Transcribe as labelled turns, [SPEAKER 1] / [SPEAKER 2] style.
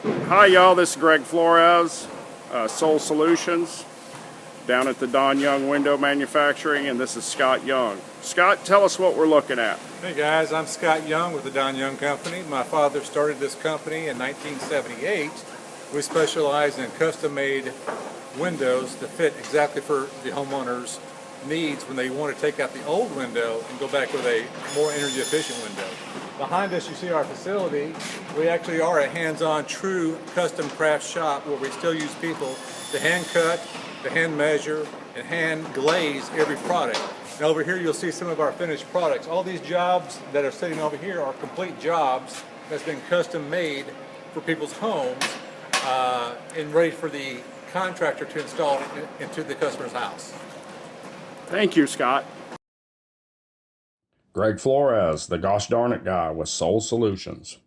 [SPEAKER 1] Hi y'all, this is Greg Flores, Soul Solutions, down at the Don Young Window Manufacturing, and this is Scott Young. Scott, tell us what we're looking at.
[SPEAKER 2] Hey guys, I'm Scott Young with the Don Young Company. My father started this company in 1978. We specialize in custom-made windows that fit exactly for the homeowner's needs when they want to take out the old window and go back with a more energy efficient window. Behind us you see our facility. We actually are a hands-on true custom craft shop where we still use people to hand cut, to hand measure, and hand glaze every product. And over here you'll see some of our finished products. All these jobs that are sitting over here are complete jobs that's been custom made for people's homes and ready for the contractor to install it into the customer's house.
[SPEAKER 1] Thank you, Scott.
[SPEAKER 3] Greg Flores, the gosh darn it guy with Soul Solutions.